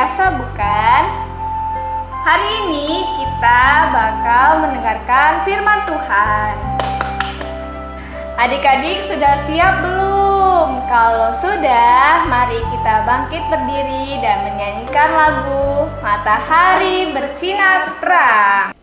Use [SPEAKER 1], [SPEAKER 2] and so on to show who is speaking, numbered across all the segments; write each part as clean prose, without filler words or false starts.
[SPEAKER 1] biasa bukan? Hari ini kita bakal mendengarkan firman Tuhan. Adik-adik sudah siap belum? Kalau sudah, mari kita bangkit berdiri dan menyanyikan lagu Matahari Bersinar Terang.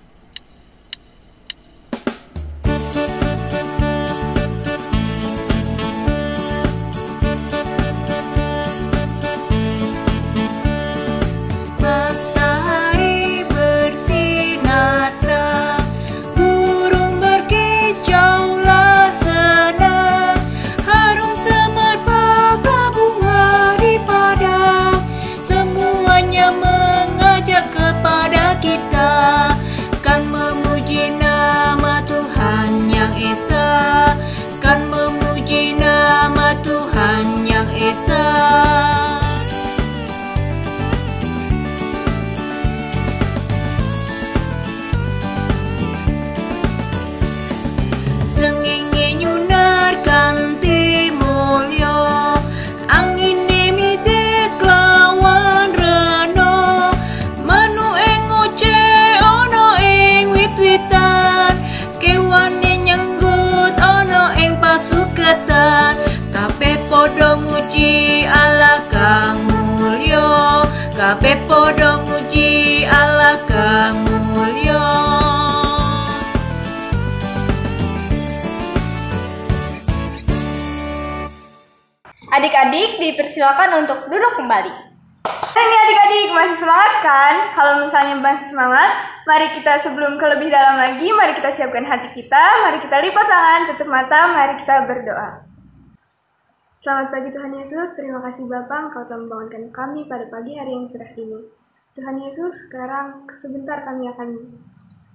[SPEAKER 2] Kabeh padha muji Allah kang mulya.
[SPEAKER 1] Adik-adik dipersilakan untuk duduk kembali. Hari ini adik-adik masih semangat kan? Kalau misalnya masih semangat, mari kita sebelum ke lebih dalam lagi, mari kita siapkan hati kita, mari kita lipat tangan, tutup mata, mari kita berdoa. Selamat pagi Tuhan Yesus, terima kasih Bapa Engkau telah membangunkan kami pada pagi hari yang cerah ini. Tuhan Yesus, sekarang sebentar kami akan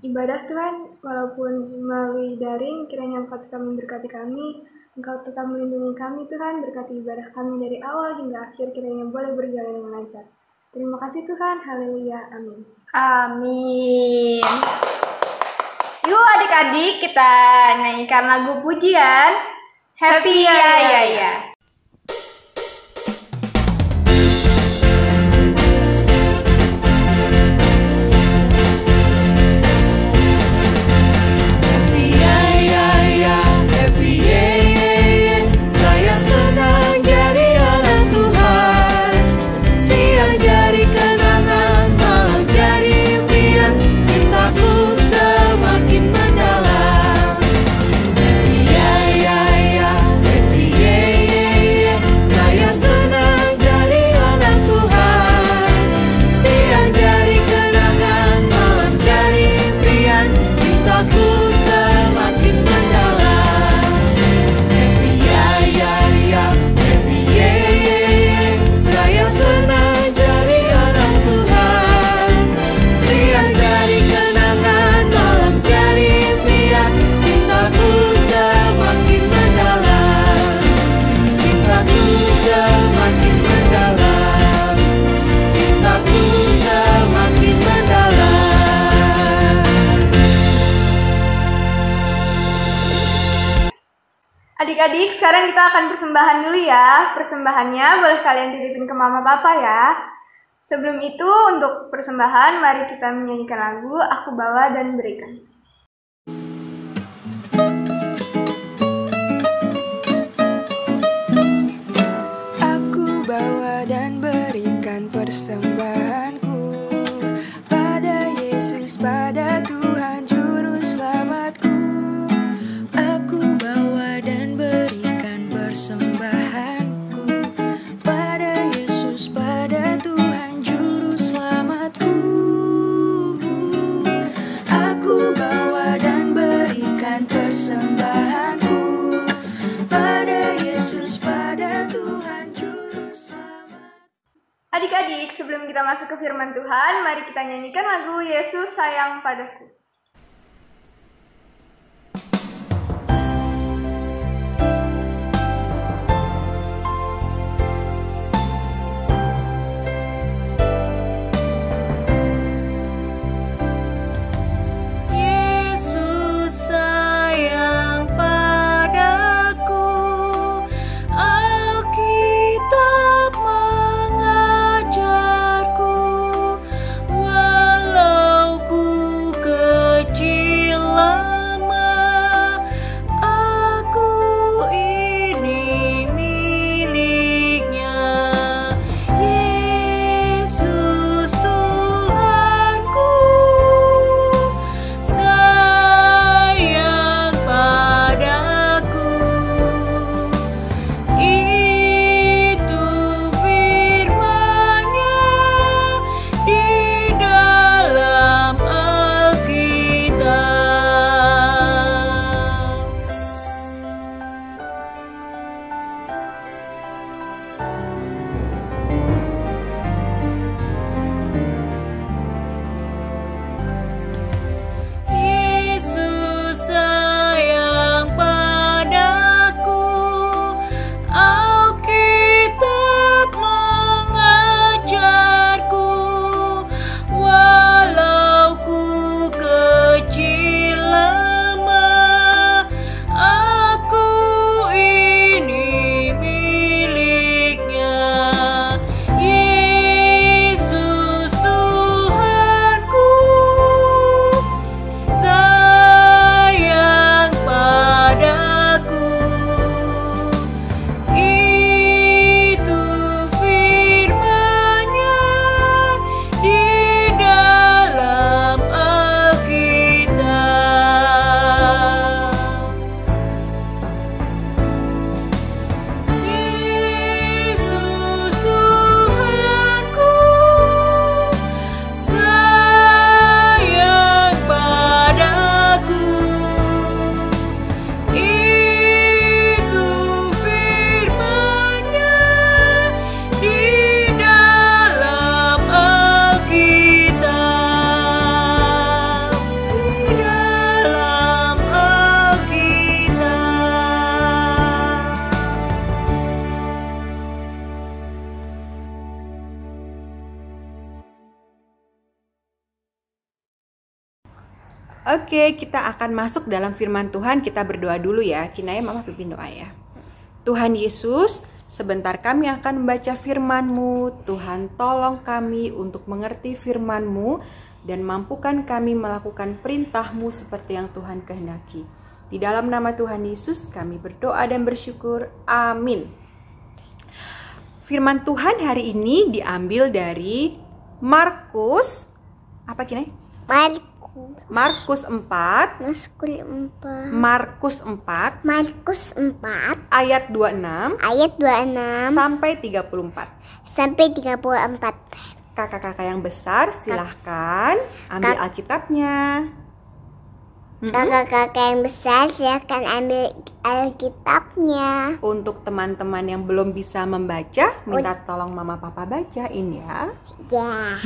[SPEAKER 1] ibadah Tuhan, walaupun melalui daring, kiranya Engkau tetap memberkati kami, Engkau tetap melindungi kami Tuhan, berkati ibadah kami dari awal hingga akhir, kiranya boleh berjalan dengan lancar. Terima kasih Tuhan, haleluya, amin. Amin. Yuk adik-adik kita nyanyikan lagu pujian, Happy Ya Ya Ya. Adik-adik, sekarang kita akan persembahan dulu ya. Persembahannya boleh kalian titipin ke mama papa ya. Sebelum itu, untuk persembahan, mari kita menyanyikan lagu Aku Bawa dan Berikan.
[SPEAKER 3] Aku bawa dan berikan persembahanku pada Yesus, pada Tuhan Juru Selamatku. Aku bawa dan berikan persembahanku pada Yesus, pada Tuhan Juru Selamatku. Aku bawa dan berikan persembahanku pada Yesus, pada Tuhan Juru Selamat.
[SPEAKER 1] Adik-adik, sebelum kita masuk ke firman Tuhan, mari kita nyanyikan lagu Yesus Sayang Padaku.
[SPEAKER 3] Alkitab mengajarku
[SPEAKER 4] Oke, kita akan masuk dalam firman Tuhan. Kita berdoa dulu ya. Kinaya, Mama pimpin doa ya. Tuhan Yesus, sebentar kami akan membaca firman-Mu. Tuhan, tolong kami untuk mengerti firman-Mu dan mampukan kami melakukan perintah-Mu seperti yang Tuhan kehendaki. Di dalam nama Tuhan Yesus kami berdoa dan bersyukur. Amin. Firman Tuhan hari ini diambil dari Markus, apa Kinai? Markus 4 ayat 26 sampai 34. Kakak-kakak yang besar silahkan ambil Alkitabnya.
[SPEAKER 5] Kakak-kakak yang besar silahkan ambil Alkitabnya.
[SPEAKER 4] Untuk teman-teman yang belum bisa membaca, minta tolong Mama Papa bacain ya.
[SPEAKER 5] Ya.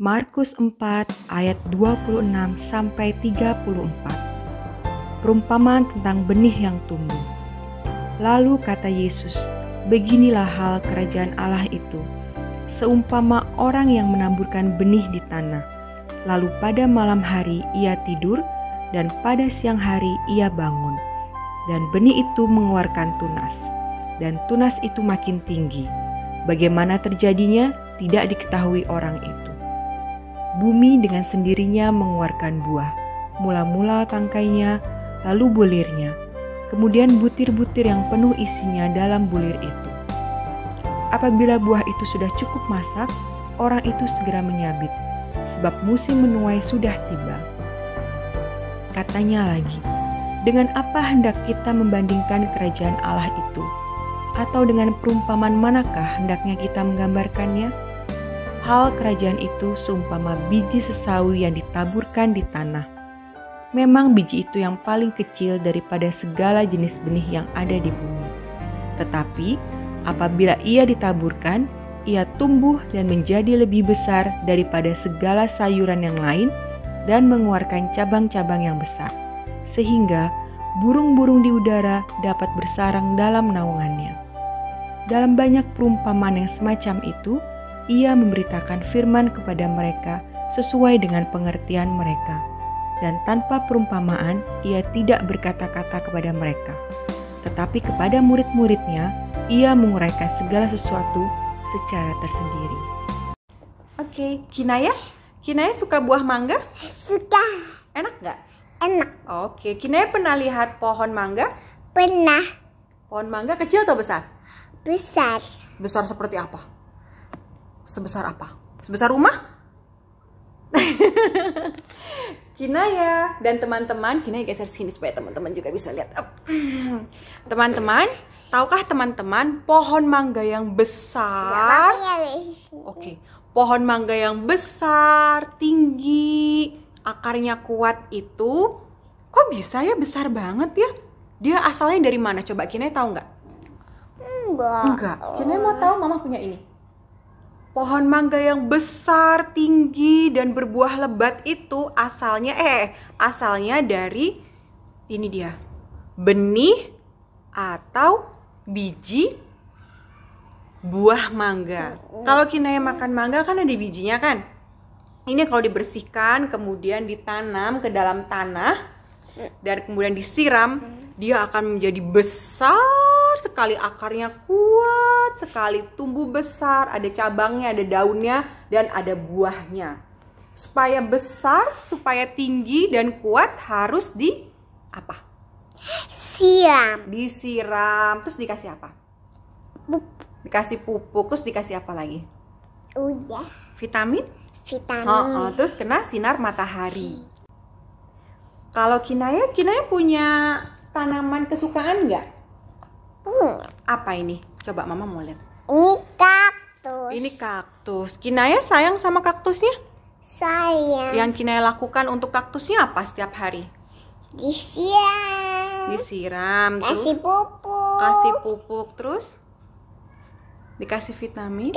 [SPEAKER 4] Markus 4 ayat 26 sampai 34. Perumpamaan tentang benih yang tumbuh. Lalu kata Yesus, beginilah hal kerajaan Allah itu, seumpama orang yang menaburkan benih di tanah. Lalu pada malam hari ia tidur, dan pada siang hari ia bangun. Dan benih itu mengeluarkan tunas, dan tunas itu makin tinggi. Bagaimana terjadinya tidak diketahui orang itu. Bumi dengan sendirinya mengeluarkan buah, mula-mula tangkainya, lalu bulirnya, kemudian butir-butir yang penuh isinya dalam bulir itu. Apabila buah itu sudah cukup masak, orang itu segera menyabit, sebab musim menuai sudah tiba. Katanya lagi, dengan apa hendak kita membandingkan kerajaan Allah itu? Atau dengan perumpamaan manakah hendaknya kita menggambarkannya? Hal kerajaan itu seumpama biji sesawi yang ditaburkan di tanah. Memang biji itu yang paling kecil daripada segala jenis benih yang ada di bumi. Tetapi apabila ia ditaburkan, ia tumbuh dan menjadi lebih besar daripada segala sayuran yang lain dan mengeluarkan cabang-cabang yang besar, sehingga burung-burung di udara dapat bersarang dalam naungannya. Dalam banyak perumpamaan yang semacam itu, ia memberitakan firman kepada mereka sesuai dengan pengertian mereka. Dan tanpa perumpamaan, ia tidak berkata-kata kepada mereka. Tetapi kepada murid-muridnya, ia menguraikan segala sesuatu secara tersendiri. Oke, Kinaya? Kinaya suka buah mangga?
[SPEAKER 5] Suka.
[SPEAKER 4] Enak nggak?
[SPEAKER 5] Enak.
[SPEAKER 4] Oke, Kinaya pernah lihat pohon mangga?
[SPEAKER 5] Pernah.
[SPEAKER 4] Pohon mangga kecil atau besar?
[SPEAKER 5] Besar.
[SPEAKER 4] Besar seperti apa? Sebesar apa? Sebesar rumah? Kinaya dan teman-teman, Kinaya geser sini supaya teman-teman juga bisa lihat. Teman-teman, tahukah teman-teman pohon mangga yang besar? Oke, pohon mangga yang besar, tinggi, akarnya kuat itu, kok bisa ya besar banget ya? Dia asalnya dari mana? Coba Kinaya tahu nggak? Enggak. Kinaya mau tahu, Mama punya ini. Pohon mangga yang besar, tinggi, dan berbuah lebat itu asalnya dari ini dia, benih atau biji buah mangga. Kalau Kinaya makan mangga kan ada bijinya kan? Ini kalau dibersihkan kemudian ditanam ke dalam tanah dan kemudian disiram, dia akan menjadi besar sekali, akarnya kuat sekali, tumbuh besar, ada cabangnya, ada daunnya, dan ada buahnya. Supaya besar, supaya tinggi dan kuat harus disiram, terus dikasih apa? Dikasih pupuk, terus dikasih apa lagi?
[SPEAKER 5] Udah.
[SPEAKER 4] Vitamin?
[SPEAKER 5] Vitamin.
[SPEAKER 4] Terus kena sinar matahari. Kalau Kinaya punya tanaman kesukaan nggak? Apa ini? Coba Mama mau lihat.
[SPEAKER 5] Ini kaktus.
[SPEAKER 4] Ini kaktus. Kinaya sayang sama kaktusnya?
[SPEAKER 5] Sayang.
[SPEAKER 4] Yang Kinaya lakukan untuk kaktusnya apa setiap hari? Disiram.
[SPEAKER 5] Kasih
[SPEAKER 4] Terus
[SPEAKER 5] pupuk.
[SPEAKER 4] kasih pupuk. Terus dikasih vitamin.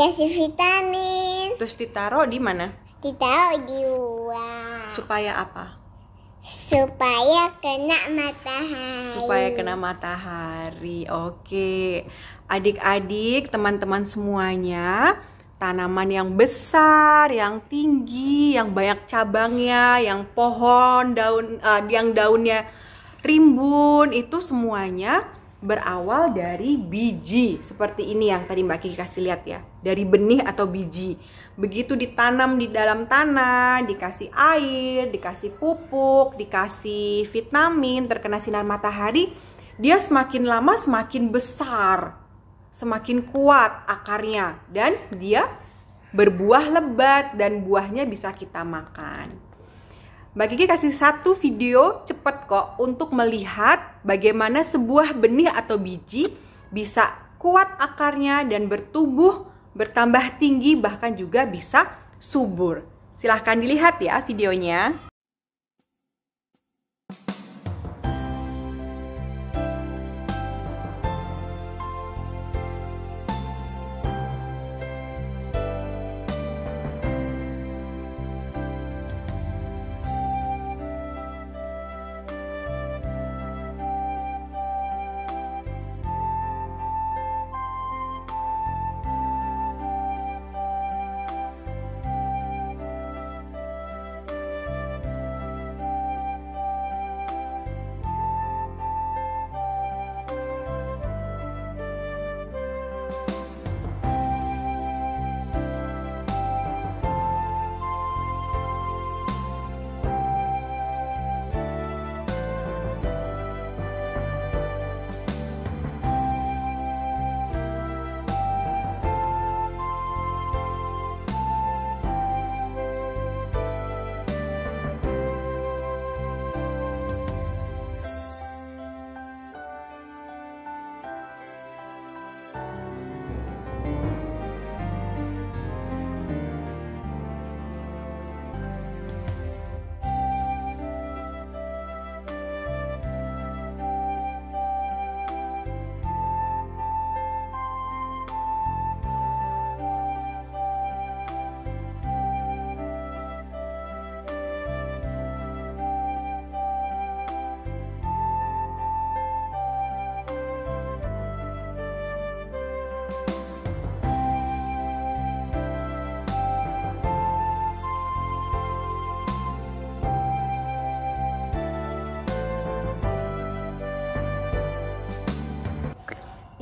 [SPEAKER 4] Terus ditaruh di mana?
[SPEAKER 5] Ditaruh di luar.
[SPEAKER 4] Supaya apa?
[SPEAKER 5] Supaya kena matahari.
[SPEAKER 4] Oke. Adik-adik, teman-teman semuanya, tanaman yang besar, yang tinggi, yang banyak cabangnya, yang pohon yang daunnya rimbun, itu semuanya berawal dari biji. Seperti ini yang tadi Mbak Kiki kasih lihat ya, dari benih atau biji. Begitu ditanam di dalam tanah, dikasih air, dikasih pupuk, dikasih vitamin, terkena sinar matahari, dia semakin lama semakin besar, semakin kuat akarnya, dan dia berbuah lebat dan buahnya bisa kita makan. Mbak Kiki kasih satu video cepet kok untuk melihat bagaimana sebuah benih atau biji bisa kuat akarnya dan bertumbuh, bertambah tinggi, bahkan juga bisa subur. Silahkan dilihat ya videonya.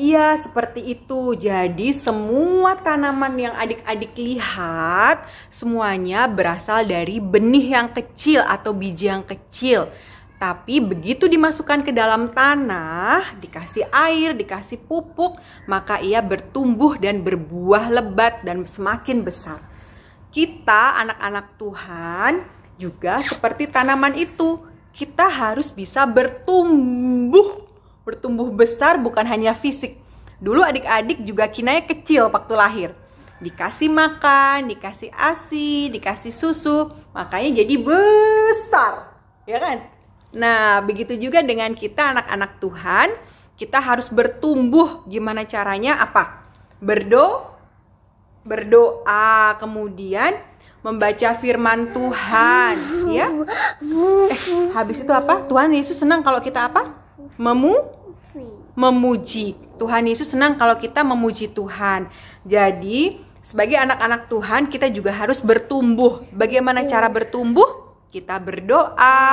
[SPEAKER 4] Iya, seperti itu. Jadi semua tanaman yang adik-adik lihat semuanya berasal dari benih yang kecil atau biji yang kecil. Tapi begitu dimasukkan ke dalam tanah, dikasih air, dikasih pupuk, maka ia bertumbuh dan berbuah lebat dan semakin besar. Kita anak-anak Tuhan juga seperti tanaman itu. Kita harus bisa bertumbuh besar, bukan hanya fisik. Dulu adik-adik juga Kinaya kecil waktu lahir. Dikasih makan, dikasih ASI, dikasih susu, makanya jadi besar. Ya kan? Nah, begitu juga dengan kita anak-anak Tuhan. Kita harus bertumbuh. Gimana caranya? Apa? Berdoa, kemudian membaca firman Tuhan, ya. Habis itu apa? Tuhan Yesus senang kalau kita apa? Memuji. Tuhan Yesus senang kalau kita memuji Tuhan. Jadi, sebagai anak-anak Tuhan, kita juga harus bertumbuh. Bagaimana cara bertumbuh? Kita berdoa,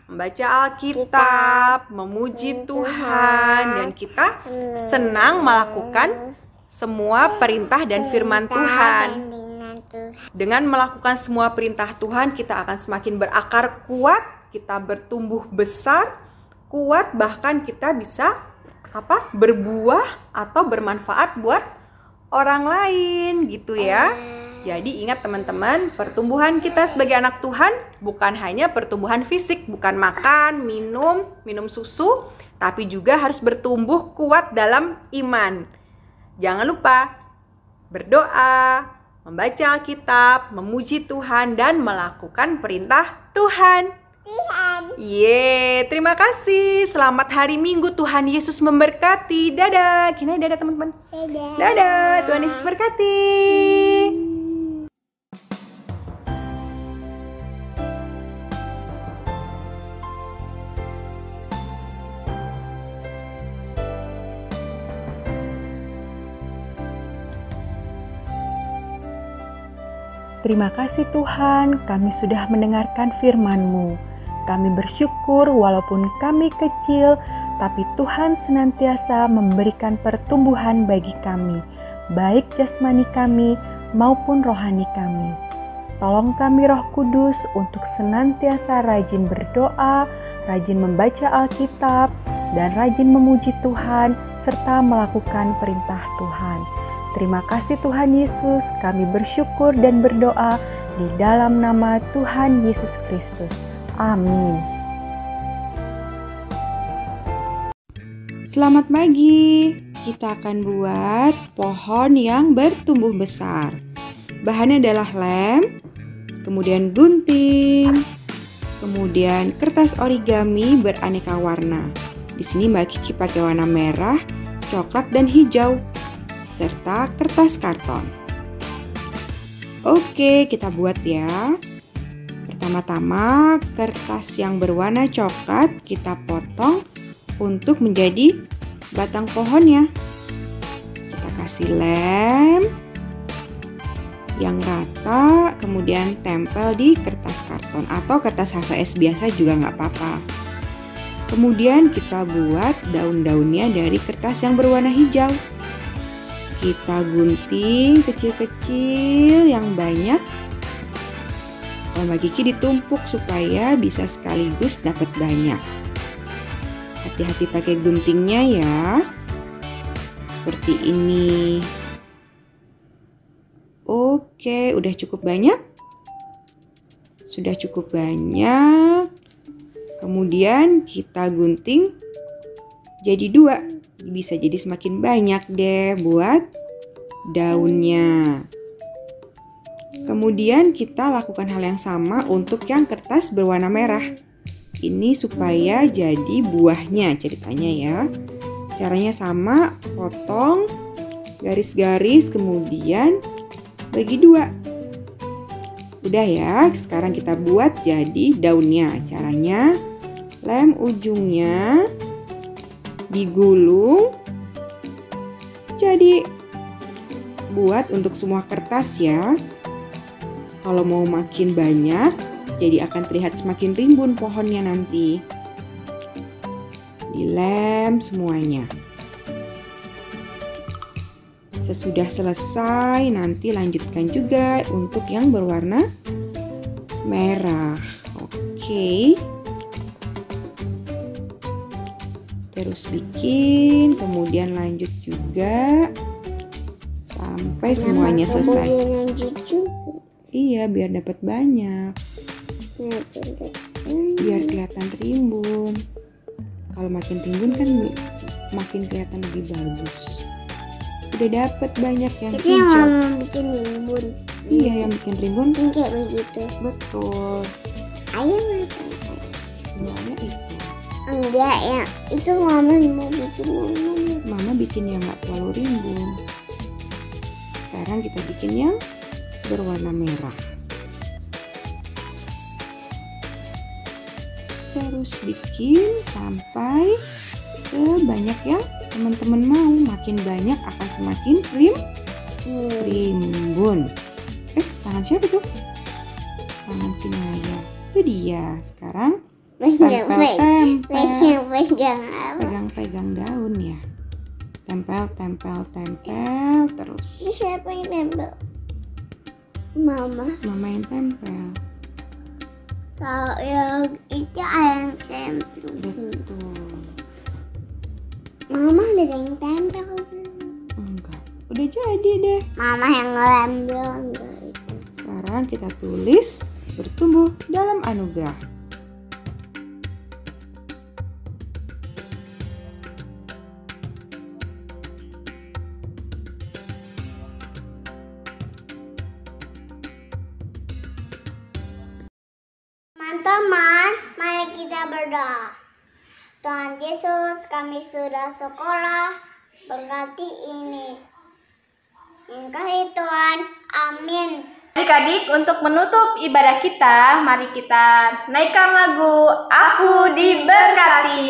[SPEAKER 4] membaca Alkitab, memuji Tuhan, dan kita senang melakukan semua perintah dan firman Tuhan. Dengan melakukan semua perintah Tuhan, kita akan semakin berakar kuat, kita bertumbuh besar, kuat, bahkan kita bisa berbuah atau bermanfaat buat orang lain gitu ya. Jadi ingat teman-teman, pertumbuhan kita sebagai anak Tuhan bukan hanya pertumbuhan fisik, bukan makan, minum susu, tapi juga harus bertumbuh kuat dalam iman. Jangan lupa berdoa, membaca Alkitab, memuji Tuhan, dan melakukan perintah Tuhan. Terima kasih. Selamat hari Minggu. Tuhan Yesus memberkati. Dadah. Kinaya dadah teman-teman. Dadah. Tuhan Yesus berkati. Terima kasih Tuhan, kami sudah mendengarkan firman-Mu. Kami bersyukur walaupun kami kecil, tapi Tuhan senantiasa memberikan pertumbuhan bagi kami, baik jasmani kami maupun rohani kami. Tolong kami Roh Kudus untuk senantiasa rajin berdoa, rajin membaca Alkitab, dan rajin memuji Tuhan, serta melakukan perintah Tuhan. Terima kasih Tuhan Yesus, kami bersyukur dan berdoa di dalam nama Tuhan Yesus Kristus. Amin.
[SPEAKER 6] Selamat pagi, kita akan buat pohon yang bertumbuh besar. Bahannya adalah lem, kemudian gunting, kemudian kertas origami beraneka warna. Di sini Mbak Kiki pakai warna merah, coklat, dan hijau, serta kertas karton. Oke, kita buat ya. Pertama-tama, kertas yang berwarna coklat kita potong untuk menjadi batang pohonnya. Kita kasih lem yang rata, kemudian tempel di kertas karton atau kertas HVS biasa juga nggak apa-apa. Kemudian kita buat daun-daunnya dari kertas yang berwarna hijau. Kita gunting kecil-kecil yang banyak. Kalau Mbak Kiki ditumpuk supaya bisa sekaligus dapat banyak. Hati-hati pakai guntingnya ya. Seperti ini. Oke, udah cukup banyak? Sudah cukup banyak. Kemudian kita gunting jadi 2. Bisa jadi semakin banyak deh buat daunnya. Kemudian kita lakukan hal yang sama untuk yang kertas berwarna merah. Ini supaya jadi buahnya ceritanya ya. Caranya sama, potong garis-garis kemudian bagi 2. Udah ya, sekarang kita buat jadi daunnya. Caranya lem ujungnya digulung jadi buat untuk semua kertas ya. Kalau mau makin banyak, jadi akan terlihat semakin rimbun pohonnya nanti. Dilem semuanya. Sesudah selesai, nanti lanjutkan juga untuk yang berwarna merah. Oke. Terus bikin, kemudian lanjut juga sampai semuanya selesai.
[SPEAKER 5] Lanjut juga.
[SPEAKER 6] Iya, biar dapat banyak. Biar kelihatan rimbun. Kalau makin rimbun kan makin kelihatan lebih bagus. Udah dapat banyak yang
[SPEAKER 5] Itu yang
[SPEAKER 6] hijau.
[SPEAKER 5] mama bikin rimbun.
[SPEAKER 6] Iya, yang bikin rimbun.
[SPEAKER 5] Yang kayak begitu.
[SPEAKER 6] Betul.
[SPEAKER 5] Ayam apa?
[SPEAKER 6] Semuanya itu.
[SPEAKER 5] Enggak ya, itu mama mau bikin yang mana?
[SPEAKER 6] Mama bikin yang nggak terlalu rimbun. Sekarang kita bikin yang berwarna merah. Terus bikin sampai sebanyak yang teman-teman mau. Makin banyak akan semakin rimbun. Tangan siapa tuh? Tangan Kinaya. Itu dia. Sekarang tempel-tempel.
[SPEAKER 5] Pegang apa?
[SPEAKER 6] Pegang-pegang daun ya. Tempel terus.
[SPEAKER 5] Ini siapa yang nempel? Mama.
[SPEAKER 6] Mama yang tempel.
[SPEAKER 5] Kalau yang itu ayam tempel.
[SPEAKER 6] Betul.
[SPEAKER 5] Mama ada yang tempel.
[SPEAKER 6] Enggak. Udah jadi deh.
[SPEAKER 5] Mama yang ngelempel enggak itu.
[SPEAKER 6] Sekarang kita tulis bertumbuh dalam anugerah.
[SPEAKER 5] Teman-teman, mari kita berdoa. Tuhan Yesus, kami sudah sekolah, berkati ini. Engkau Tuhan, amin.
[SPEAKER 1] Adik-adik, untuk menutup ibadah kita, mari kita naikkan lagu Aku Diberkati.